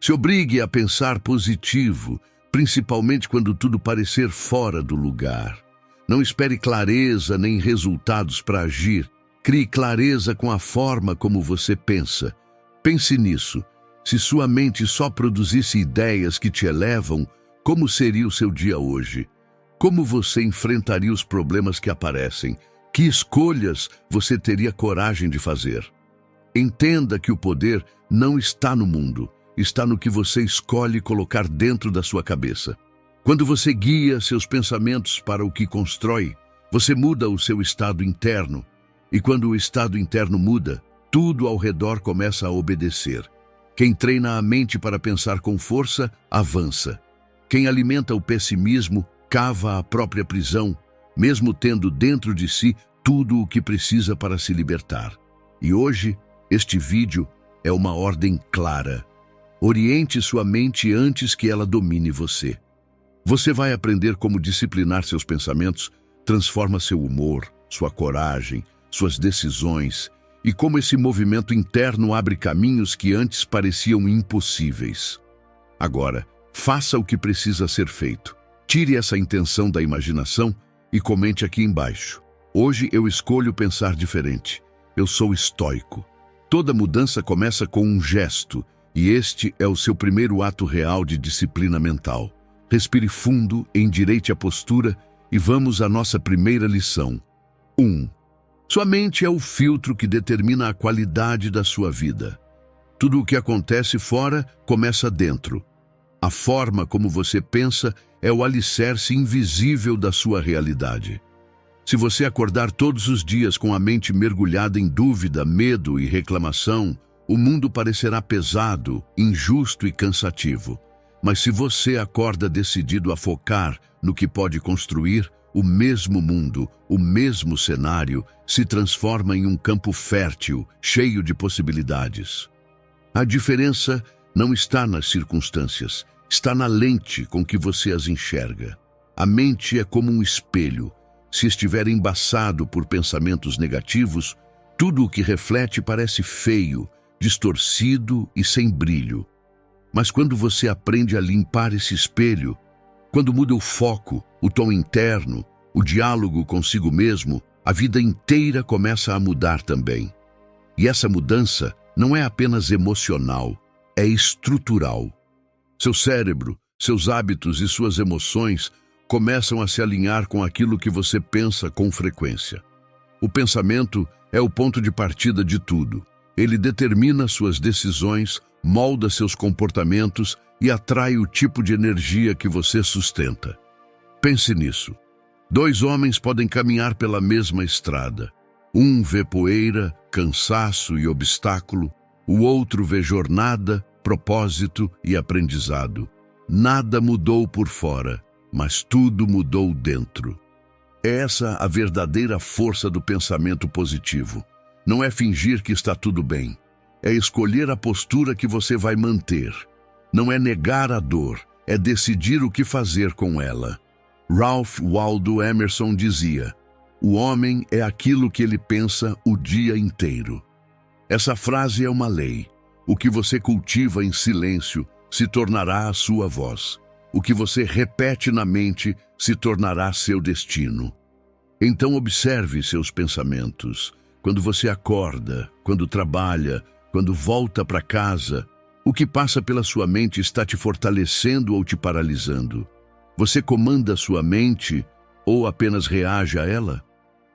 Se obrigue a pensar positivo, principalmente quando tudo parecer fora do lugar. Não espere clareza nem resultados para agir. Crie clareza com a forma como você pensa. Pense nisso. Se sua mente só produzisse ideias que te elevam, como seria o seu dia hoje? Como você enfrentaria os problemas que aparecem? Que escolhas você teria coragem de fazer? Entenda que o poder não está no mundo, está no que você escolhe colocar dentro da sua cabeça. Quando você guia seus pensamentos para o que constrói, você muda o seu estado interno. E quando o estado interno muda, tudo ao redor começa a obedecer. Quem treina a mente para pensar com força, avança. Quem alimenta o pessimismo, cava a própria prisão, mesmo tendo dentro de si tudo o que precisa para se libertar. E hoje, este vídeo é uma ordem clara. Oriente sua mente antes que ela domine você. Você vai aprender como disciplinar seus pensamentos, transforma seu humor, sua coragem, suas decisões, e como esse movimento interno abre caminhos que antes pareciam impossíveis. Agora, faça o que precisa ser feito. Tire essa intenção da imaginação e comente aqui embaixo. Hoje eu escolho pensar diferente. Eu sou estoico. Toda mudança começa com um gesto, e este é o seu primeiro ato real de disciplina mental. Respire fundo, endireite a postura e vamos à nossa primeira lição. 1. Sua mente é o filtro que determina a qualidade da sua vida. Tudo o que acontece fora começa dentro. A forma como você pensa é o alicerce invisível da sua realidade. Se você acordar todos os dias com a mente mergulhada em dúvida, medo e reclamação, o mundo parecerá pesado, injusto e cansativo. Mas se você acorda decidido a focar no que pode construir, o mesmo mundo, o mesmo cenário, se transforma em um campo fértil, cheio de possibilidades. A diferença não está nas circunstâncias, está na lente com que você as enxerga. A mente é como um espelho. Se estiver embaçado por pensamentos negativos, tudo o que reflete parece feio, distorcido e sem brilho. Mas quando você aprende a limpar esse espelho, quando muda o foco, o tom interno, o diálogo consigo mesmo, a vida inteira começa a mudar também. E essa mudança não é apenas emocional, é estrutural. Seu cérebro, seus hábitos e suas emoções começam a se alinhar com aquilo que você pensa com frequência. O pensamento é o ponto de partida de tudo. Ele determina suas decisões, molda seus comportamentos e atrai o tipo de energia que você sustenta. Pense nisso. 2 homens podem caminhar pela mesma estrada. Um vê poeira, cansaço e obstáculo. O outro vê jornada, propósito e aprendizado. Nada mudou por fora, mas tudo mudou dentro. É essa a verdadeira força do pensamento positivo. Não é fingir que está tudo bem. É escolher a postura que você vai manter. Não é negar a dor, é decidir o que fazer com ela. Ralph Waldo Emerson dizia: "O homem é aquilo que ele pensa o dia inteiro." Essa frase é uma lei. O que você cultiva em silêncio se tornará a sua voz. O que você repete na mente se tornará seu destino. Então observe seus pensamentos. Quando você acorda, quando trabalha, quando volta para casa, o que passa pela sua mente está te fortalecendo ou te paralisando? Você comanda sua mente ou apenas reage a ela?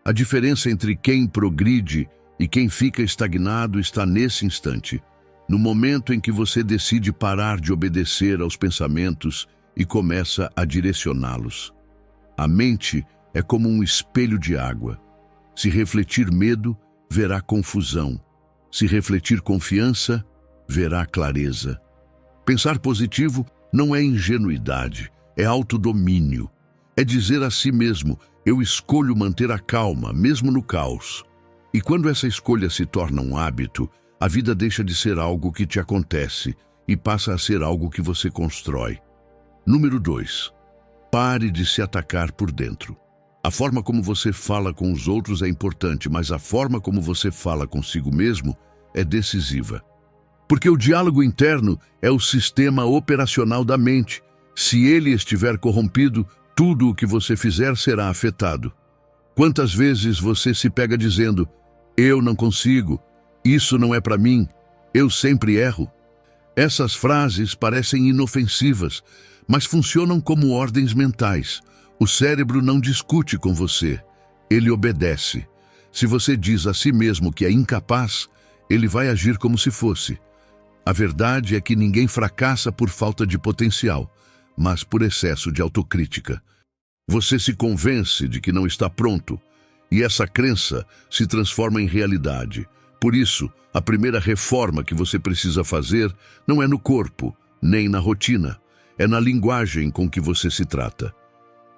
A diferença entre quem progride e quem fica estagnado está nesse instante, no momento em que você decide parar de obedecer aos pensamentos e começa a direcioná-los. A mente é como um espelho de água. Se refletir medo, verá confusão. Se refletir confiança, verá clareza. Pensar positivo não é ingenuidade, é autodomínio. É dizer a si mesmo: eu escolho manter a calma, mesmo no caos. E quando essa escolha se torna um hábito, a vida deixa de ser algo que te acontece e passa a ser algo que você constrói. Número 2. Pare de se atacar por dentro. A forma como você fala com os outros é importante, mas a forma como você fala consigo mesmo é decisiva. Porque o diálogo interno é o sistema operacional da mente. Se ele estiver corrompido, tudo o que você fizer será afetado. Quantas vezes você se pega dizendo: eu não consigo, isso não é para mim, eu sempre erro? Essas frases parecem inofensivas, mas funcionam como ordens mentais. O cérebro não discute com você, ele obedece. Se você diz a si mesmo que é incapaz, ele vai agir como se fosse. A verdade é que ninguém fracassa por falta de potencial, mas por excesso de autocrítica. Você se convence de que não está pronto, e essa crença se transforma em realidade. Por isso, a primeira reforma que você precisa fazer não é no corpo, nem na rotina, é na linguagem com que você se trata.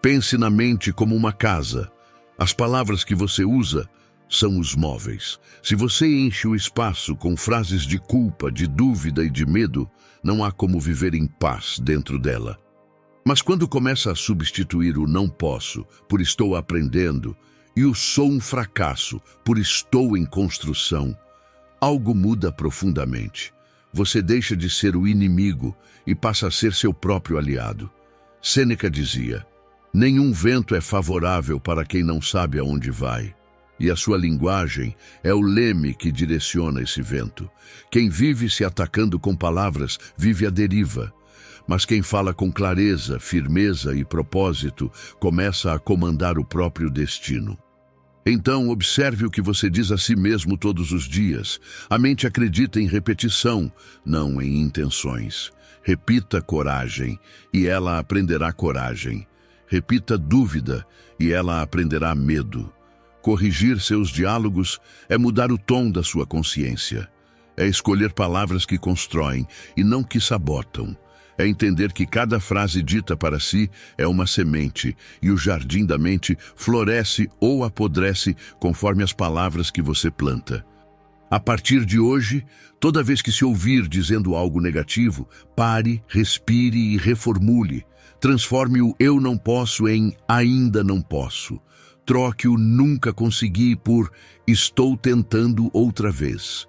Pense na mente como uma casa. As palavras que você usa são os móveis. Se você enche o espaço com frases de culpa, de dúvida e de medo, não há como viver em paz dentro dela. Mas quando começa a substituir o não posso por estou aprendendo e o sou um fracasso por estou em construção, algo muda profundamente. Você deixa de ser o inimigo e passa a ser seu próprio aliado. Sêneca dizia: nenhum vento é favorável para quem não sabe aonde vai. E a sua linguagem é o leme que direciona esse vento. Quem vive se atacando com palavras vive à deriva. Mas quem fala com clareza, firmeza e propósito começa a comandar o próprio destino. Então, observe o que você diz a si mesmo todos os dias. A mente acredita em repetição, não em intenções. Repita coragem, e ela aprenderá coragem. Repita dúvida, e ela aprenderá medo. Corrigir seus diálogos é mudar o tom da sua consciência. É escolher palavras que constroem e não que sabotam. É entender que cada frase dita para si é uma semente e o jardim da mente floresce ou apodrece conforme as palavras que você planta. A partir de hoje, toda vez que se ouvir dizendo algo negativo, pare, respire e reformule. Transforme o eu não posso em ainda não posso. Troque o nunca consegui por estou tentando outra vez.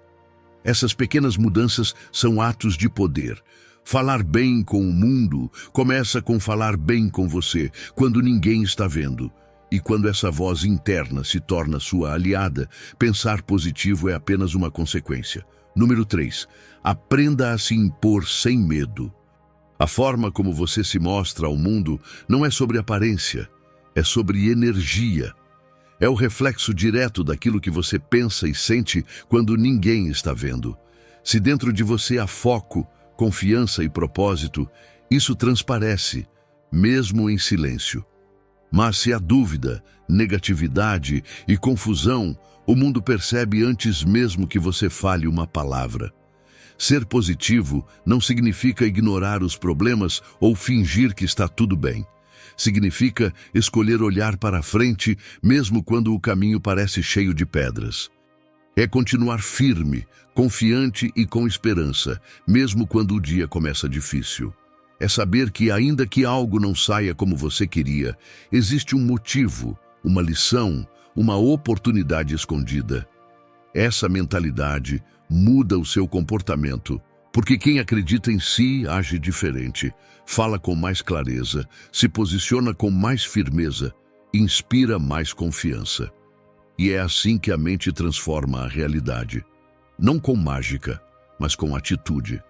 Essas pequenas mudanças são atos de poder. Falar bem com o mundo começa com falar bem com você, quando ninguém está vendo. E quando essa voz interna se torna sua aliada, pensar positivo é apenas uma consequência. Número 3. Aprenda a se impor sem medo. A forma como você se mostra ao mundo não é sobre aparência, é sobre energia. É o reflexo direto daquilo que você pensa e sente quando ninguém está vendo. Se dentro de você há foco, confiança e propósito, isso transparece, mesmo em silêncio. Mas se há dúvida, negatividade e confusão, o mundo percebe antes mesmo que você fale uma palavra. Ser positivo não significa ignorar os problemas ou fingir que está tudo bem. Significa escolher olhar para a frente, mesmo quando o caminho parece cheio de pedras. É continuar firme, confiante e com esperança, mesmo quando o dia começa difícil. É saber que, ainda que algo não saia como você queria, existe um motivo, uma lição, uma oportunidade escondida. Essa mentalidade muda o seu comportamento, porque quem acredita em si age diferente, fala com mais clareza, se posiciona com mais firmeza, inspira mais confiança. E é assim que a mente transforma a realidade. Não com mágica, mas com atitude.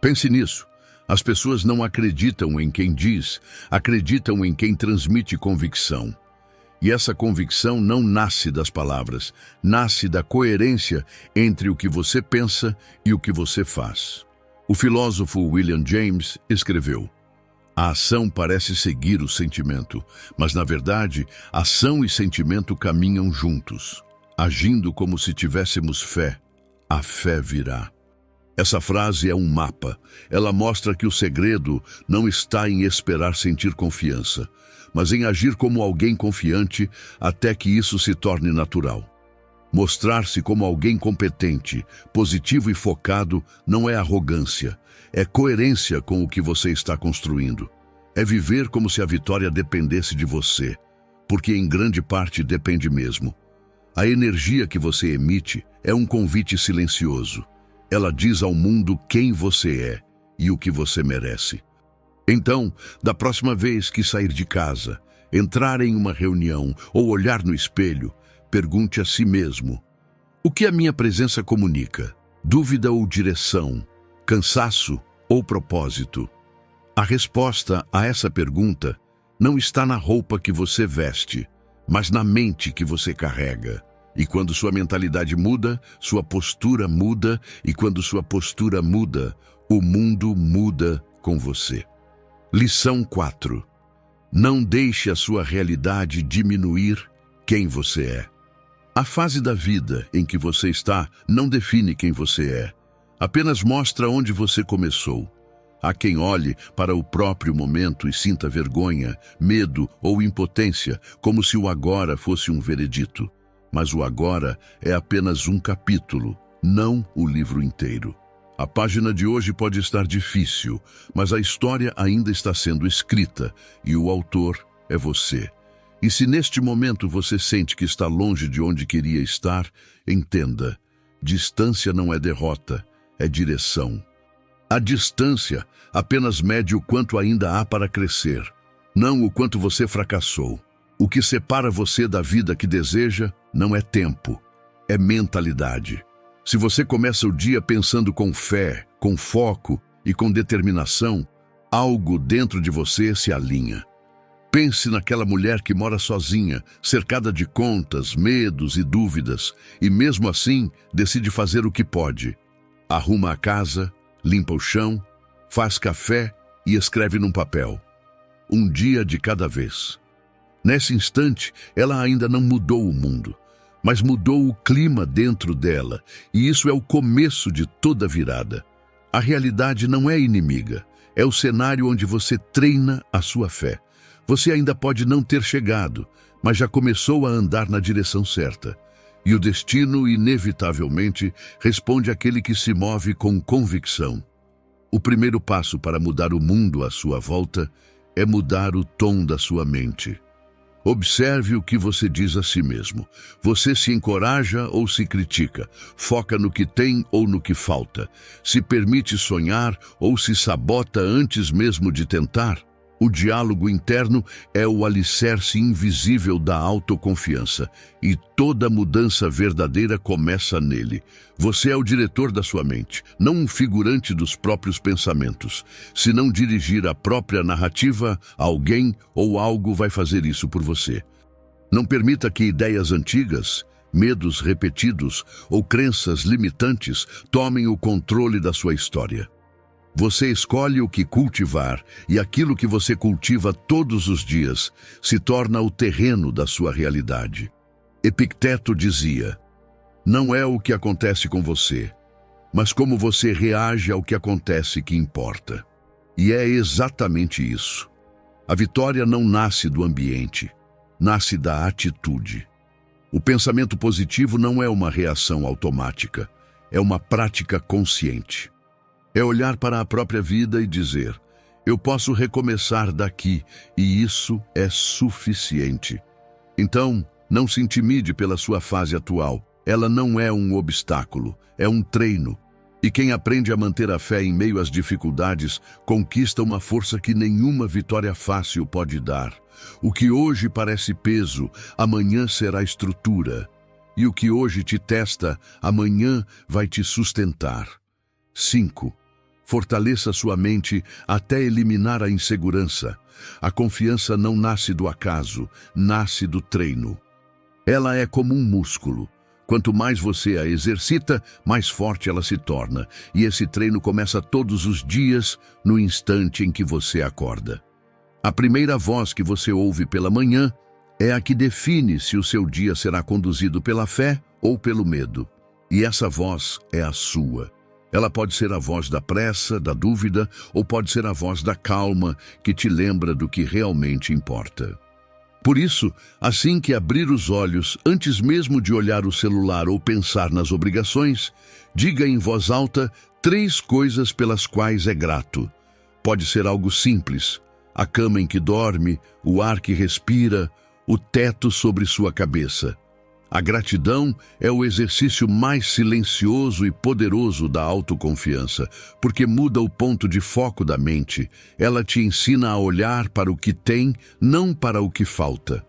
Pense nisso. As pessoas não acreditam em quem diz, acreditam em quem transmite convicção. E essa convicção não nasce das palavras, nasce da coerência entre o que você pensa e o que você faz. O filósofo William James escreveu: a ação parece seguir o sentimento, mas na verdade, ação e sentimento caminham juntos. Agindo como se tivéssemos fé, a fé virá. Essa frase é um mapa. Ela mostra que o segredo não está em esperar sentir confiança, mas em agir como alguém confiante até que isso se torne natural. Mostrar-se como alguém competente, positivo e focado não é arrogância, é coerência com o que você está construindo. É viver como se a vitória dependesse de você, porque em grande parte depende mesmo. A energia que você emite é um convite silencioso. Ela diz ao mundo quem você é e o que você merece. Então, da próxima vez que sair de casa, entrar em uma reunião ou olhar no espelho, pergunte a si mesmo: o que a minha presença comunica? Dúvida ou direção? Cansaço ou propósito? A resposta a essa pergunta não está na roupa que você veste, mas na mente que você carrega. E quando sua mentalidade muda, sua postura muda, e quando sua postura muda, o mundo muda com você. Lição 4. Não deixe a sua realidade diminuir quem você é. A fase da vida em que você está não define quem você é, apenas mostra onde você começou. Há quem olhe para o próprio momento e sinta vergonha, medo ou impotência, como se o agora fosse um veredito. Mas o agora é apenas um capítulo, não o livro inteiro. A página de hoje pode estar difícil, mas a história ainda está sendo escrita e o autor é você. E se neste momento você sente que está longe de onde queria estar, entenda: distância não é derrota, é direção. A distância apenas mede o quanto ainda há para crescer, não o quanto você fracassou. O que separa você da vida que deseja não é tempo, é mentalidade. Se você começa o dia pensando com fé, com foco e com determinação, algo dentro de você se alinha. Pense naquela mulher que mora sozinha, cercada de contas, medos e dúvidas, e mesmo assim decide fazer o que pode. Arruma a casa, limpa o chão, faz café e escreve num papel. Um dia de cada vez. Nesse instante, ela ainda não mudou o mundo, mas mudou o clima dentro dela, e isso é o começo de toda virada. A realidade não é inimiga, é o cenário onde você treina a sua fé. Você ainda pode não ter chegado, mas já começou a andar na direção certa. E o destino, inevitavelmente, responde àquele que se move com convicção. O primeiro passo para mudar o mundo à sua volta é mudar o tom da sua mente. Observe o que você diz a si mesmo. Você se encoraja ou se critica? Foca no que tem ou no que falta? Se permite sonhar ou se sabota antes mesmo de tentar? O diálogo interno é o alicerce invisível da autoconfiança, e toda mudança verdadeira começa nele. Você é o diretor da sua mente, não um figurante dos próprios pensamentos. Se não dirigir a própria narrativa, alguém ou algo vai fazer isso por você. Não permita que ideias antigas, medos repetidos ou crenças limitantes tomem o controle da sua história. Você escolhe o que cultivar, e aquilo que você cultiva todos os dias se torna o terreno da sua realidade. Epicteto dizia: não é o que acontece com você, mas como você reage ao que acontece que importa. E é exatamente isso. A vitória não nasce do ambiente, nasce da atitude. O pensamento positivo não é uma reação automática, é uma prática consciente. É olhar para a própria vida e dizer: eu posso recomeçar daqui, e isso é suficiente. Então, não se intimide pela sua fase atual. Ela não é um obstáculo, é um treino. E quem aprende a manter a fé em meio às dificuldades, conquista uma força que nenhuma vitória fácil pode dar. O que hoje parece peso, amanhã será estrutura. E o que hoje te testa, amanhã vai te sustentar. 5. Fortaleça sua mente até eliminar a insegurança. A confiança não nasce do acaso, nasce do treino. Ela é como um músculo. Quanto mais você a exercita, mais forte ela se torna. E esse treino começa todos os dias, no instante em que você acorda. A primeira voz que você ouve pela manhã é a que define se o seu dia será conduzido pela fé ou pelo medo. E essa voz é a sua. Ela pode ser a voz da pressa, da dúvida, ou pode ser a voz da calma, que te lembra do que realmente importa. Por isso, assim que abrir os olhos, antes mesmo de olhar o celular ou pensar nas obrigações, diga em voz alta 3 coisas pelas quais é grato. Pode ser algo simples: a cama em que dorme, o ar que respira, o teto sobre sua cabeça. A gratidão é o exercício mais silencioso e poderoso da autoconfiança, porque muda o ponto de foco da mente. Ela te ensina a olhar para o que tem, não para o que falta.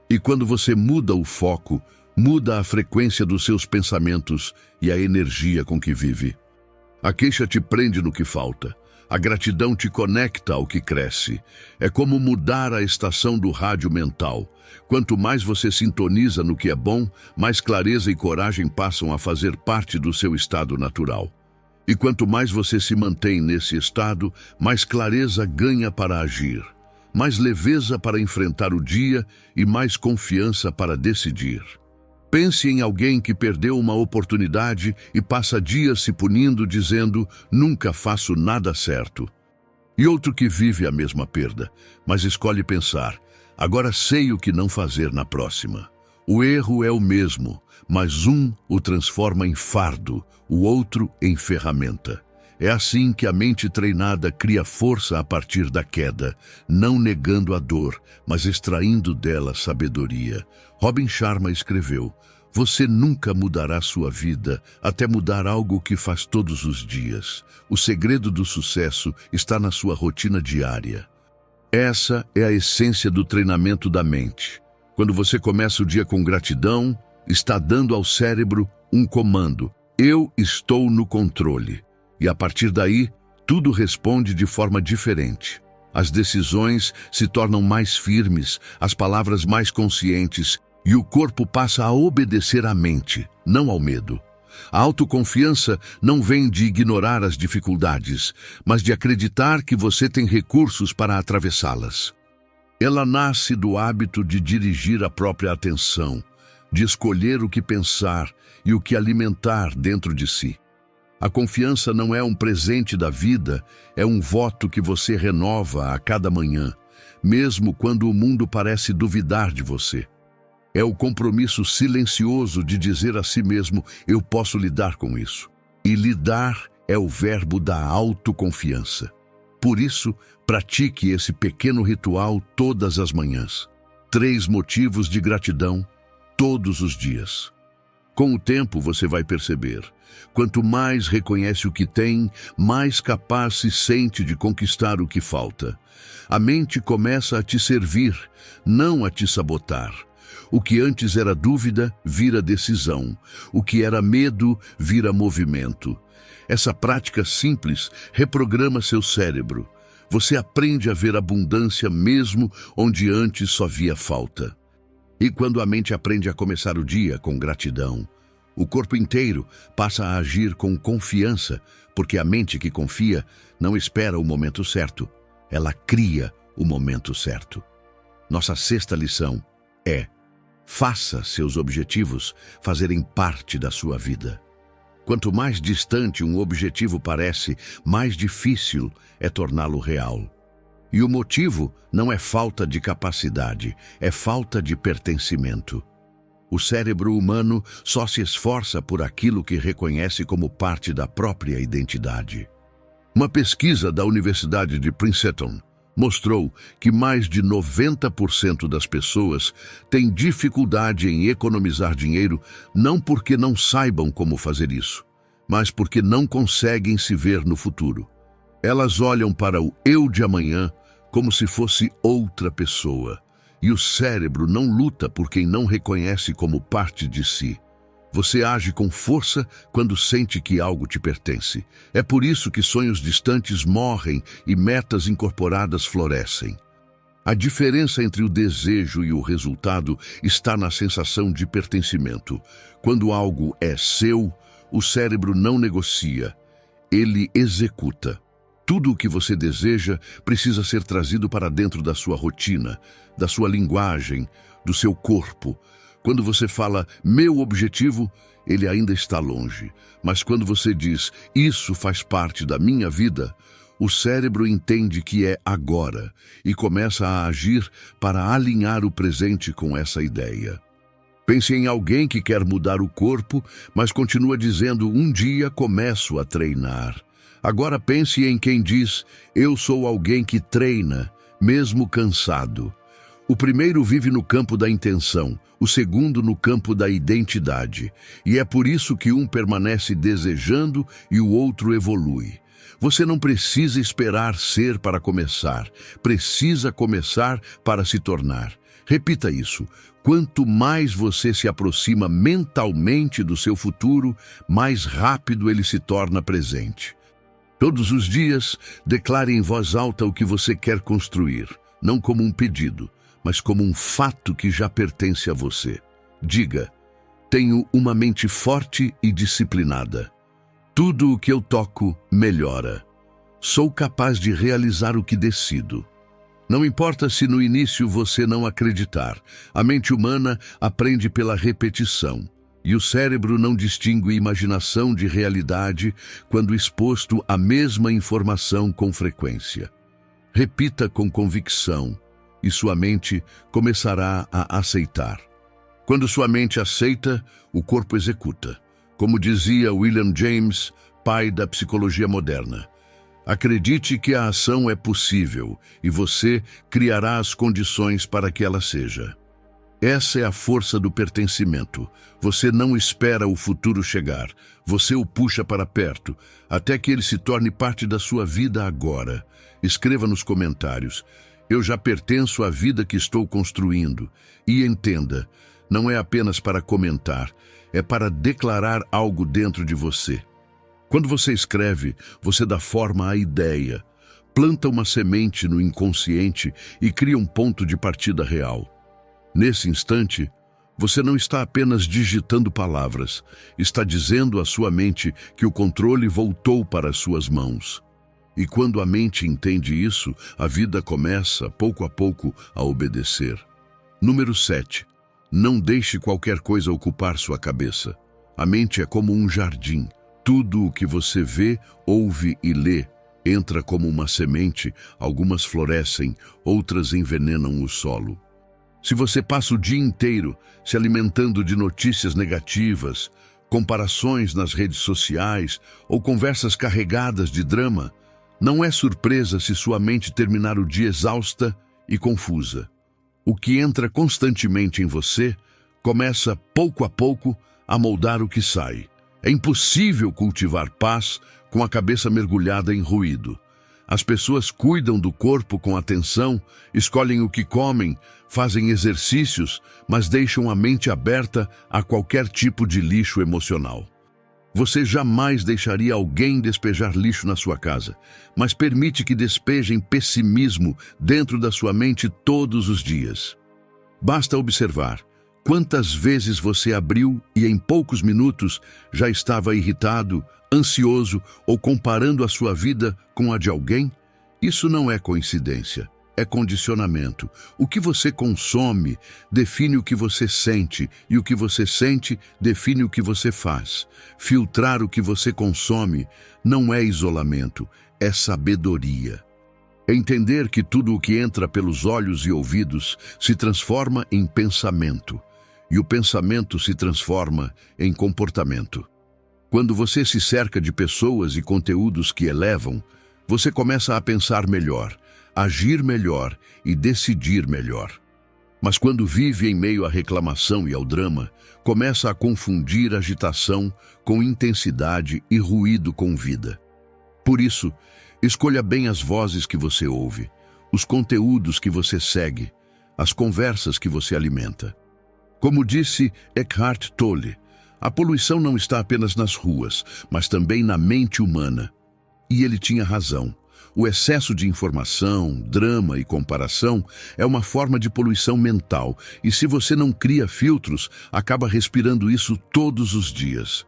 E quando você muda o foco, muda a frequência dos seus pensamentos e a energia com que vive. A queixa te prende no que falta. A gratidão te conecta ao que cresce. É como mudar a estação do rádio mental. Quanto mais você sintoniza no que é bom, mais clareza e coragem passam a fazer parte do seu estado natural. E quanto mais você se mantém nesse estado, mais clareza ganha para agir, mais leveza para enfrentar o dia e mais confiança para decidir. Pense em alguém que perdeu uma oportunidade e passa dias se punindo, dizendo: nunca faço nada certo. E outro que vive a mesma perda, mas escolhe pensar: agora sei o que não fazer na próxima. O erro é o mesmo, mas um o transforma em fardo, o outro em ferramenta. É assim que a mente treinada cria força a partir da queda, não negando a dor, mas extraindo dela sabedoria. Robin Sharma escreveu: você nunca mudará sua vida até mudar algo que faz todos os dias. O segredo do sucesso está na sua rotina diária. Essa é a essência do treinamento da mente. Quando você começa o dia com gratidão, está dando ao cérebro um comando: eu estou no controle. E a partir daí, tudo responde de forma diferente. As decisões se tornam mais firmes, as palavras mais conscientes, e o corpo passa a obedecer à mente, não ao medo. A autoconfiança não vem de ignorar as dificuldades, mas de acreditar que você tem recursos para atravessá-las. Ela nasce do hábito de dirigir a própria atenção, de escolher o que pensar e o que alimentar dentro de si. A confiança não é um presente da vida, é um voto que você renova a cada manhã, mesmo quando o mundo parece duvidar de você. É o compromisso silencioso de dizer a si mesmo: eu posso lidar com isso. E lidar é o verbo da autoconfiança. Por isso, pratique esse pequeno ritual todas as manhãs. 3 motivos de gratidão todos os dias. Com o tempo você vai perceber: quanto mais reconhece o que tem, mais capaz se sente de conquistar o que falta. A mente começa a te servir, não a te sabotar. O que antes era dúvida, vira decisão. O que era medo, vira movimento. Essa prática simples reprograma seu cérebro. Você aprende a ver abundância mesmo onde antes só via falta. E quando a mente aprende a começar o dia com gratidão, o corpo inteiro passa a agir com confiança, porque a mente que confia não espera o momento certo, ela cria o momento certo. Nossa 6ª lição é: faça seus objetivos fazerem parte da sua vida. Quanto mais distante um objetivo parece, mais difícil é torná-lo real. E o motivo não é falta de capacidade, é falta de pertencimento. O cérebro humano só se esforça por aquilo que reconhece como parte da própria identidade. Uma pesquisa da Universidade de Princeton mostrou que mais de 90% das pessoas têm dificuldade em economizar dinheiro, não porque não saibam como fazer isso, mas porque não conseguem se ver no futuro. Elas olham para o eu de amanhã como se fosse outra pessoa. E o cérebro não luta por quem não reconhece como parte de si. Você age com força quando sente que algo te pertence. É por isso que sonhos distantes morrem e metas incorporadas florescem. A diferença entre o desejo e o resultado está na sensação de pertencimento. Quando algo é seu, o cérebro não negocia, ele executa. Tudo o que você deseja precisa ser trazido para dentro da sua rotina, da sua linguagem, do seu corpo. Quando você fala meu objetivo, ele ainda está longe. Mas quando você diz isso faz parte da minha vida, o cérebro entende que é agora e começa a agir para alinhar o presente com essa ideia. Pense em alguém que quer mudar o corpo, mas continua dizendo um dia começo a treinar. Agora pense em quem diz eu sou alguém que treina, mesmo cansado. O primeiro vive no campo da intenção, o segundo no campo da identidade, e é por isso que um permanece desejando e o outro evolui. Você não precisa esperar ser para começar, precisa começar para se tornar. Repita isso. Quanto mais você se aproxima mentalmente do seu futuro, mais rápido ele se torna presente. Todos os dias, declare em voz alta o que você quer construir, não como um pedido, mas como um fato que já pertence a você. Diga: tenho uma mente forte e disciplinada. Tudo o que eu toco melhora. Sou capaz de realizar o que decido. Não importa se no início você não acreditar, a mente humana aprende pela repetição, e o cérebro não distingue imaginação de realidade quando exposto à mesma informação com frequência. Repita com convicção, e sua mente começará a aceitar. Quando sua mente aceita, o corpo executa. Como dizia William James, pai da psicologia moderna, acredite que a ação é possível e você criará as condições para que ela seja. Essa é a força do pertencimento. Você não espera o futuro chegar, você o puxa para perto, até que ele se torne parte da sua vida agora. Escreva nos comentários: eu já pertenço à vida que estou construindo. E entenda, não é apenas para comentar, é para declarar algo dentro de você. Quando você escreve, você dá forma à ideia, planta uma semente no inconsciente e cria um ponto de partida real. Nesse instante, você não está apenas digitando palavras, está dizendo à sua mente que o controle voltou para as suas mãos. E quando a mente entende isso, a vida começa, pouco a pouco, a obedecer. Número 7. Não deixe qualquer coisa ocupar sua cabeça. A mente é como um jardim. Tudo o que você vê, ouve e lê entra como uma semente, algumas florescem, outras envenenam o solo. Se você passa o dia inteiro se alimentando de notícias negativas, comparações nas redes sociais ou conversas carregadas de drama, não é surpresa se sua mente terminar o dia exausta e confusa. O que entra constantemente em você começa, pouco a pouco, a moldar o que sai. É impossível cultivar paz com a cabeça mergulhada em ruído. As pessoas cuidam do corpo com atenção, escolhem o que comem, fazem exercícios, mas deixam a mente aberta a qualquer tipo de lixo emocional. Você jamais deixaria alguém despejar lixo na sua casa, mas permite que despejem pessimismo dentro da sua mente todos os dias. Basta observar quantas vezes você abriu e em poucos minutos já estava irritado, ansioso ou comparando a sua vida com a de alguém? Isso não é coincidência, é condicionamento. O que você consome define o que você sente e o que você sente define o que você faz. Filtrar o que você consome não é isolamento, é sabedoria. Entender que tudo o que entra pelos olhos e ouvidos se transforma em pensamento. E o pensamento se transforma em comportamento. Quando você se cerca de pessoas e conteúdos que elevam, você começa a pensar melhor, agir melhor e decidir melhor. Mas quando vive em meio à reclamação e ao drama, começa a confundir agitação com intensidade e ruído com vida. Por isso, escolha bem as vozes que você ouve, os conteúdos que você segue, as conversas que você alimenta. Como disse Eckhart Tolle, a poluição não está apenas nas ruas, mas também na mente humana. E ele tinha razão. O excesso de informação, drama e comparação é uma forma de poluição mental, e se você não cria filtros, acaba respirando isso todos os dias.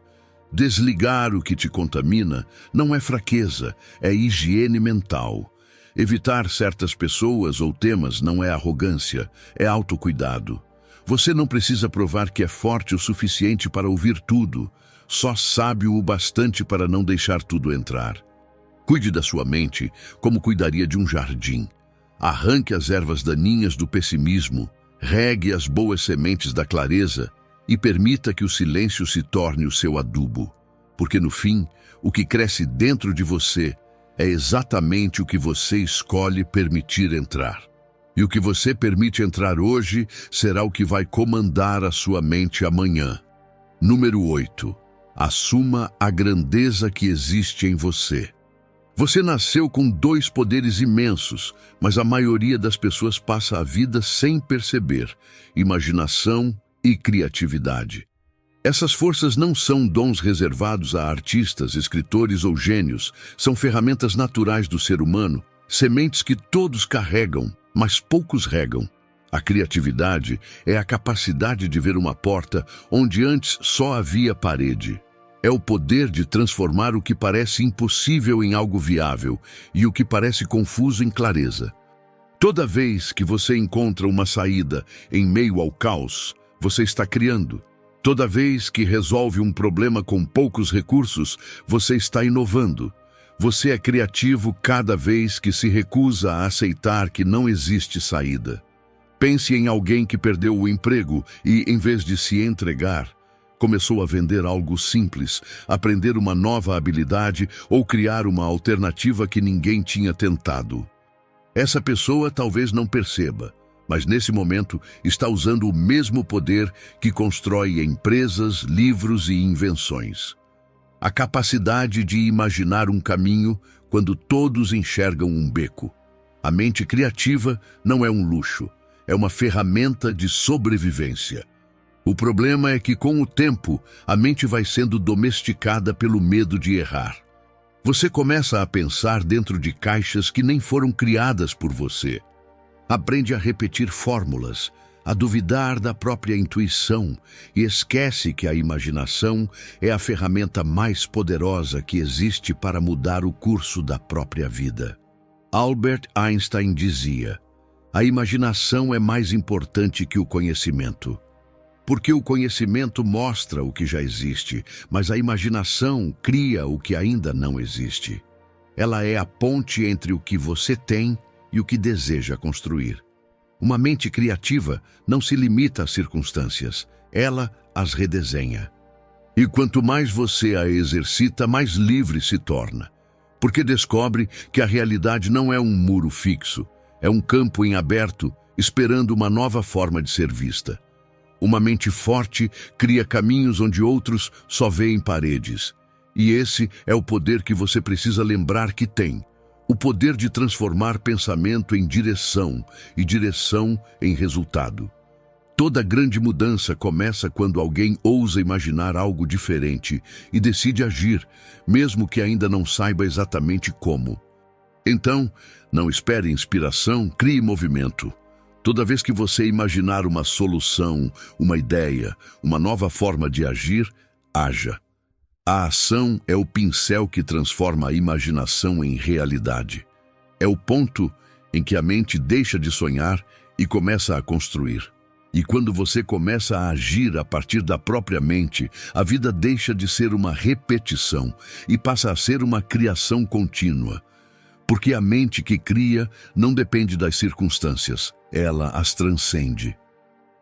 Desligar o que te contamina não é fraqueza, é higiene mental. Evitar certas pessoas ou temas não é arrogância, é autocuidado. Você não precisa provar que é forte o suficiente para ouvir tudo, só sábio o bastante para não deixar tudo entrar. Cuide da sua mente como cuidaria de um jardim. Arranque as ervas daninhas do pessimismo, regue as boas sementes da clareza e permita que o silêncio se torne o seu adubo. Porque no fim, o que cresce dentro de você é exatamente o que você escolhe permitir entrar. E o que você permite entrar hoje será o que vai comandar a sua mente amanhã. Número 8. Assuma a grandeza que existe em você. Você nasceu com 2 poderes imensos, mas a maioria das pessoas passa a vida sem perceber: imaginação e criatividade. Essas forças não são dons reservados a artistas, escritores ou gênios. São ferramentas naturais do ser humano, sementes que todos carregam, mas poucos regam. A criatividade é a capacidade de ver uma porta onde antes só havia parede. É o poder de transformar o que parece impossível em algo viável e o que parece confuso em clareza. Toda vez que você encontra uma saída em meio ao caos, você está criando. Toda vez que resolve um problema com poucos recursos, você está inovando. Você é criativo cada vez que se recusa a aceitar que não existe saída. Pense em alguém que perdeu o emprego e, em vez de se entregar, começou a vender algo simples, aprender uma nova habilidade ou criar uma alternativa que ninguém tinha tentado. Essa pessoa talvez não perceba, mas nesse momento está usando o mesmo poder que constrói empresas, livros e invenções. A capacidade de imaginar um caminho quando todos enxergam um beco. A mente criativa não é um luxo, é uma ferramenta de sobrevivência. O problema é que, com o tempo, a mente vai sendo domesticada pelo medo de errar. Você começa a pensar dentro de caixas que nem foram criadas por você. Aprende a repetir fórmulas, a duvidar da própria intuição e esquece que a imaginação é a ferramenta mais poderosa que existe para mudar o curso da própria vida. Albert Einstein dizia: a imaginação é mais importante que o conhecimento. Porque o conhecimento mostra o que já existe, mas a imaginação cria o que ainda não existe. Ela é a ponte entre o que você tem e o que deseja construir. Uma mente criativa não se limita às circunstâncias, ela as redesenha. E quanto mais você a exercita, mais livre se torna. Porque descobre que a realidade não é um muro fixo, é um campo em aberto, esperando uma nova forma de ser vista. Uma mente forte cria caminhos onde outros só veem paredes. E esse é o poder que você precisa lembrar que tem. O poder de transformar pensamento em direção e direção em resultado. Toda grande mudança começa quando alguém ousa imaginar algo diferente e decide agir, mesmo que ainda não saiba exatamente como. Então, não espere inspiração, crie movimento. Toda vez que você imaginar uma solução, uma ideia, uma nova forma de agir, haja. A ação é o pincel que transforma a imaginação em realidade. É o ponto em que a mente deixa de sonhar e começa a construir. E quando você começa a agir a partir da própria mente, a vida deixa de ser uma repetição e passa a ser uma criação contínua. Porque a mente que cria não depende das circunstâncias, ela as transcende.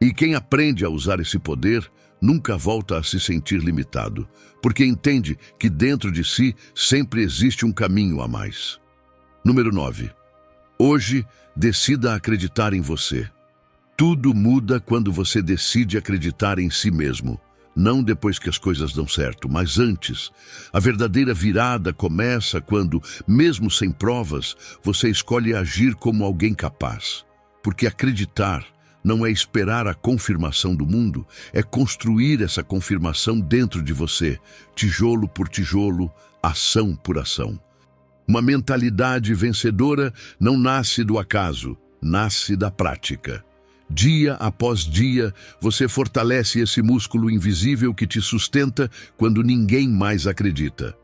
E quem aprende a usar esse poder nunca volta a se sentir limitado, porque entende que dentro de si sempre existe um caminho a mais. Número 9. Hoje, decida acreditar em você. Tudo muda quando você decide acreditar em si mesmo. Não depois que as coisas dão certo, mas antes. A verdadeira virada começa quando, mesmo sem provas, você escolhe agir como alguém capaz. Porque acreditar não é esperar a confirmação do mundo, é construir essa confirmação dentro de você, tijolo por tijolo, ação por ação. Uma mentalidade vencedora não nasce do acaso, nasce da prática. Dia após dia, você fortalece esse músculo invisível que te sustenta quando ninguém mais acredita.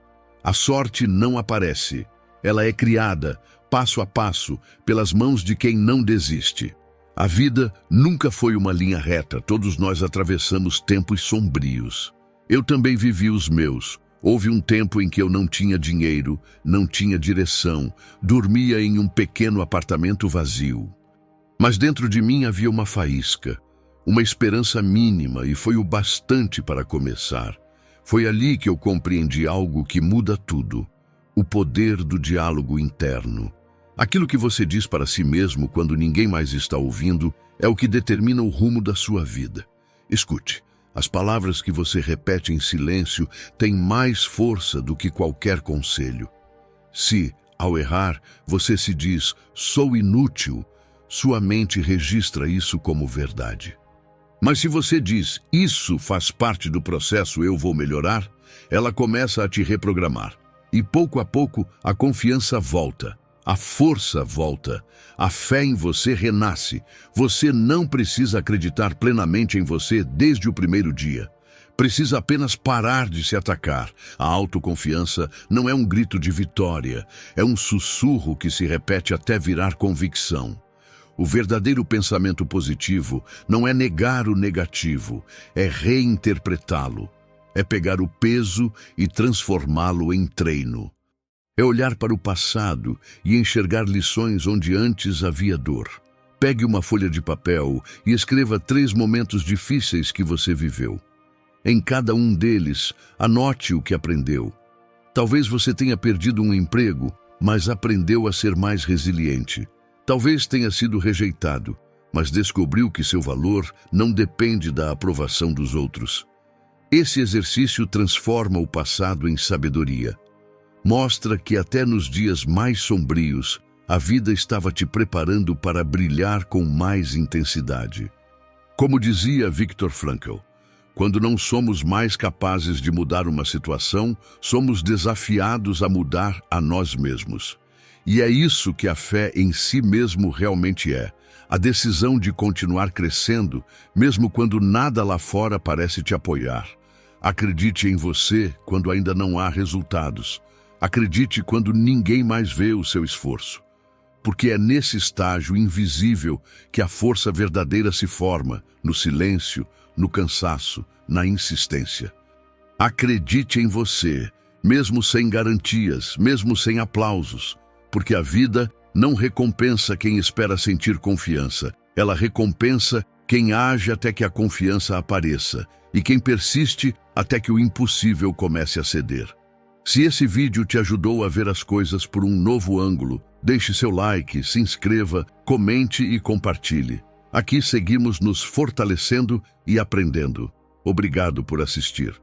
A sorte não aparece. Ela é criada, passo a passo, pelas mãos de quem não desiste. A vida nunca foi uma linha reta. Todos nós atravessamos tempos sombrios. Eu também vivi os meus. Houve um tempo em que eu não tinha dinheiro, não tinha direção, dormia em um pequeno apartamento vazio. Mas dentro de mim havia uma faísca, uma esperança mínima, e foi o bastante para começar. Foi ali que eu compreendi algo que muda tudo: o poder do diálogo interno. Aquilo que você diz para si mesmo quando ninguém mais está ouvindo é o que determina o rumo da sua vida. Escute, as palavras que você repete em silêncio têm mais força do que qualquer conselho. Se, ao errar, você se diz, sou inútil, sua mente registra isso como verdade. Mas se você diz, isso faz parte do processo, eu vou melhorar, ela começa a te reprogramar. E pouco a pouco a confiança volta, a força volta, a fé em você renasce. Você não precisa acreditar plenamente em você desde o primeiro dia. Precisa apenas parar de se atacar. A autoconfiança não é um grito de vitória, é um sussurro que se repete até virar convicção. O verdadeiro pensamento positivo não é negar o negativo, é reinterpretá-lo. É pegar o peso e transformá-lo em treino. É olhar para o passado e enxergar lições onde antes havia dor. Pegue uma folha de papel e escreva 3 momentos difíceis que você viveu. Em cada um deles, anote o que aprendeu. Talvez você tenha perdido um emprego, mas aprendeu a ser mais resiliente. Talvez tenha sido rejeitado, mas descobriu que seu valor não depende da aprovação dos outros. Esse exercício transforma o passado em sabedoria. Mostra que até nos dias mais sombrios, a vida estava te preparando para brilhar com mais intensidade. Como dizia Viktor Frankl, quando não somos mais capazes de mudar uma situação, somos desafiados a mudar a nós mesmos. E é isso que a fé em si mesmo realmente é. A decisão de continuar crescendo, mesmo quando nada lá fora parece te apoiar. Acredite em você quando ainda não há resultados. Acredite quando ninguém mais vê o seu esforço. Porque é nesse estágio invisível que a força verdadeira se forma, no silêncio, no cansaço, na insistência. Acredite em você, mesmo sem garantias, mesmo sem aplausos, porque a vida não recompensa quem espera sentir confiança. Ela recompensa quem age até que a confiança apareça e quem persiste até que o impossível comece a ceder. Se esse vídeo te ajudou a ver as coisas por um novo ângulo, deixe seu like, se inscreva, comente e compartilhe. Aqui seguimos nos fortalecendo e aprendendo. Obrigado por assistir.